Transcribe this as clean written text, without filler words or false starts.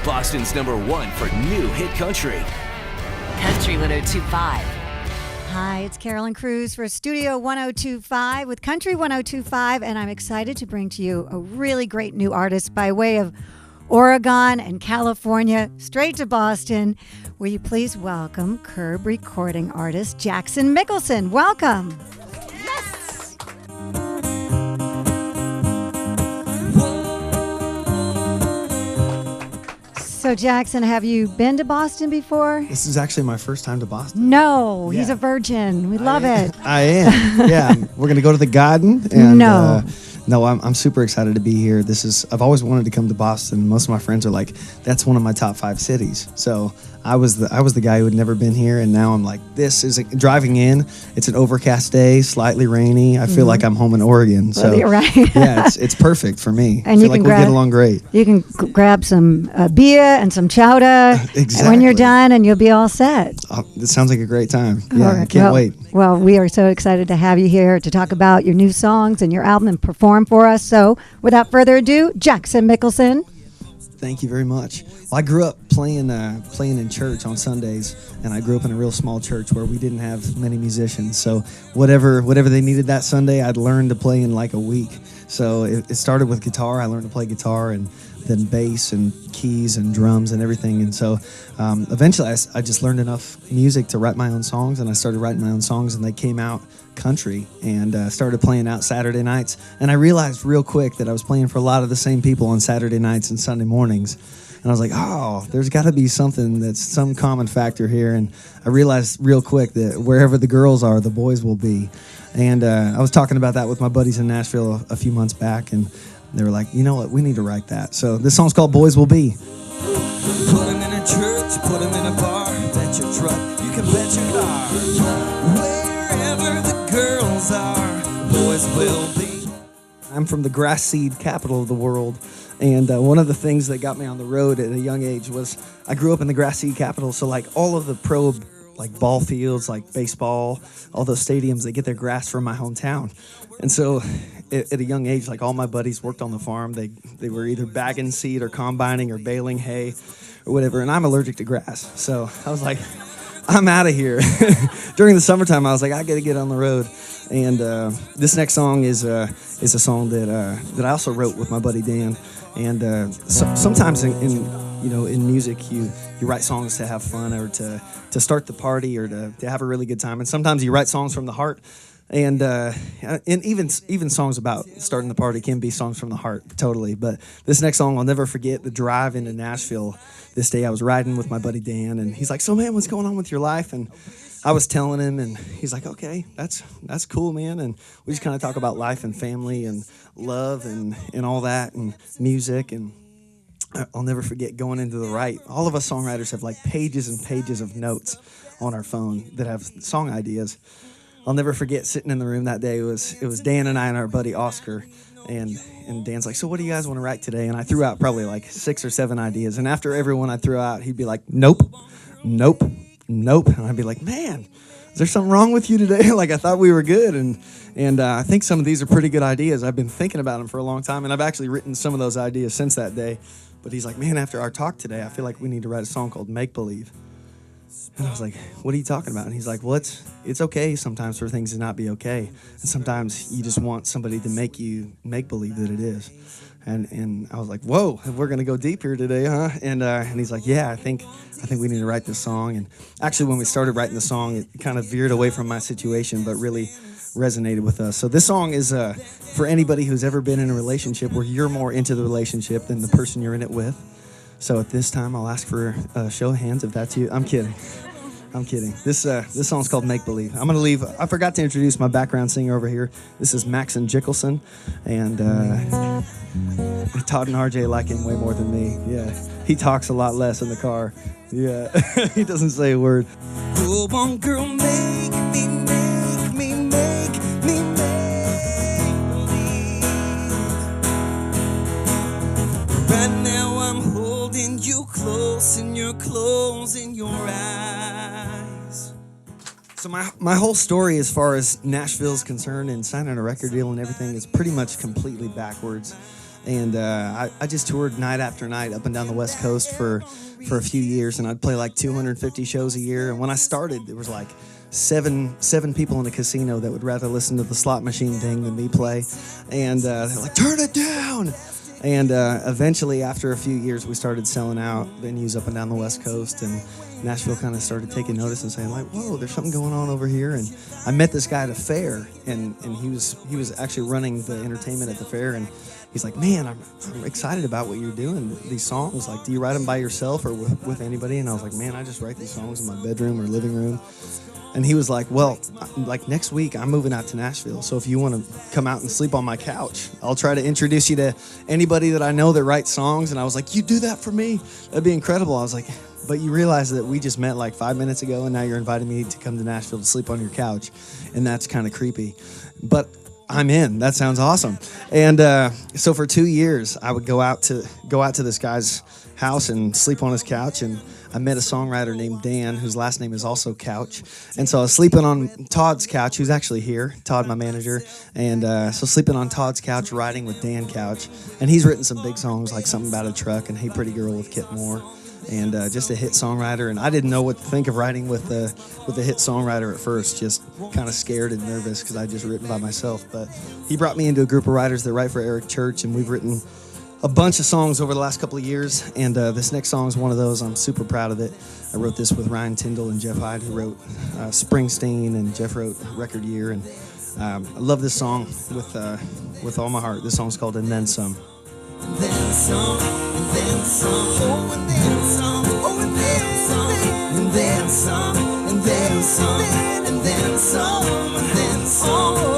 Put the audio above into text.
Boston's #1 for new hit country. Country 102.5. Hi, it's Carolyn Cruz for Studio 1025 with Country 1025, and I'm excited to bring to you a really great new artist by way of Oregon and California, straight to Boston. Will you please welcome Curb recording artist Jackson Michelson. Welcome. Yes! So, Jackson, have you been to Boston before? This is actually my first time to Boston. No, he's Yeah. a virgin. We love it. I am. Yeah, we're gonna go to the Garden. And, No. No, I'm super excited to be here. I've always wanted to come to Boston. Most of my friends are like, that's one of my top 5 cities. So I was the guy who had never been here, and now I'm like, this is driving in. It's an overcast day, slightly rainy. I feel like I'm home in Oregon. So Well, you're right. yeah, it's perfect for me. And I you feel like can we'll get along great. You can grab some beer and some chowder when you're Exactly. done, and you'll be all set. It sounds like a great time. Yeah, All right. I can't wait. Well, we are so excited to have you here to talk about your new songs and your album and perform for us. So, without further ado, Jackson Michelson. Thank you very much. Well, I grew up playing in church on Sundays, and I grew up in a real small church where we didn't have many musicians. So whatever they needed that Sunday, I'd learn to play in like a week. So it started with guitar. I learned to play guitar, and then bass and keys and drums and everything. And so eventually I just learned enough music to write my own songs, and I started writing my own songs, and they came out country, and started playing out Saturday nights. And I realized real quick that I was playing for a lot of the same people on Saturday nights and Sunday mornings. And I was like, oh, there's got to be something that's some common factor here. And I realized real quick that wherever the girls are, the boys will be. And I was talking about that with my buddies in Nashville a few months back, and they were like, you know what, we need to write that. So this song's called Boys Will Be. Put them in a church, put them in a bar, bet your truck, you can bet your car. Wherever the girls are, boys will be. I'm from the grass seed capital of the world, and one of the things that got me on the road at a young age was I grew up in the grass seed capital, so like all of the pro like ball fields, like baseball, all those stadiums, they get their grass from my hometown. And so at a young age, like all my buddies worked on the farm. They were either bagging seed or combining or baling hay or whatever, and I'm allergic to grass. So I was like, I'm out of here. During the summertime, I was like, I got to get on the road. And this next song is a song that I also wrote with my buddy Dan. And sometimes in music, you write songs to have fun or to start the party or to have a really good time. And sometimes you write songs from the heart. And even songs about starting the party can be songs from the heart, totally. But this next song, I'll never forget the drive into Nashville. This day I was riding with my buddy Dan, and he's like, so man, what's going on with your life? And I was telling him, and he's like, okay, that's cool, man. And we just kind of talk about life and family and love and all that and music. And I'll never forget going into the right. All of us songwriters have like pages and pages of notes on our phone that have song ideas. I'll never forget sitting in the room that day. It was Dan and I and our buddy Oscar, and Dan's like, so what do you guys want to write today? And I threw out probably like 6 or 7 ideas. And after every one I threw out, he'd be like, nope. And I'd be like, man, is there something wrong with you today? Like I thought we were good. And I think some of these are pretty good ideas. I've been thinking about them for a long time, and I've actually written some of those ideas since that day. But he's like, man, after our talk today, I feel like we need to write a song called Make Believe. And I was like, what are you talking about? And he's like, well, it's okay sometimes for things to not be okay. And sometimes you just want somebody to make you make believe that it is. And I was like, whoa, we're going to go deep here today, huh? And he's like, yeah, I think we need to write this song. And actually, when we started writing the song, it kind of veered away from my situation, but really resonated with us. So this song is for anybody who's ever been in a relationship where you're more into the relationship than the person you're in it with. So at this time, I'll ask for a show of hands if that's you. I'm kidding. This song's called Make Believe. I forgot to introduce my background singer over here. This is Michelson, and Todd and RJ like him way more than me. Yeah, he talks a lot less in the car. Yeah, he doesn't say a word. Go on, girl, make me believe. Right now I'm holding you close and you're closing your eyes. So my whole story as far as Nashville's concerned and signing a record deal and everything is pretty much completely backwards. And I just toured night after night up and down the West Coast for a few years, and I'd play like 250 shows a year. And when I started, there was like seven people in a casino that would rather listen to the slot machine thing than me play. And they're like, turn it down! And eventually, after a few years, we started selling out venues up and down the West Coast, and Nashville kind of started taking notice and saying like, whoa, there's something going on over here. And I met this guy at a fair, and he was actually running the entertainment at the fair, and he's like, man, I'm excited about what you're doing, these songs. Like, do you write them by yourself or with anybody? And I was like, man, I just write these songs in my bedroom or living room. And he was like, well, like next week I'm moving out to Nashville, so if you want to come out and sleep on my couch, I'll try to introduce you to anybody that I know that writes songs. And I was like, you do that for me? That'd be incredible. I was like, but you realize that we just met like 5 minutes ago, and now you're inviting me to come to Nashville to sleep on your couch, and that's kind of creepy. But I'm in. That sounds awesome. And so for 2 years, I would go out to this guy's house and sleep on his couch. And I met a songwriter named Dan, whose last name is also Couch. And so I was sleeping on Todd's couch, who's actually here, Todd, my manager. And so sleeping on Todd's couch, writing with Dan Couch. And he's written some big songs like Something About a Truck and Hey Pretty Girl with Kit Moore. And just a hit songwriter. And I didn't know what to think of writing with a hit songwriter at first, just kind of scared and nervous because I'd just written by myself. But he brought me into a group of writers that write for Eric Church, and we've written a bunch of songs over the last couple of years. And this next song is one of those. I'm super proud of it. I wrote this with Ryan Tyndall and Jeff Hyde, who wrote Springsteen, and Jeff wrote Record Year. And I love this song with all my heart. This song's called And Then Some. And then some, and then some, oh, and then some, oh, and then some, and then some, and then some, and then some, and then some.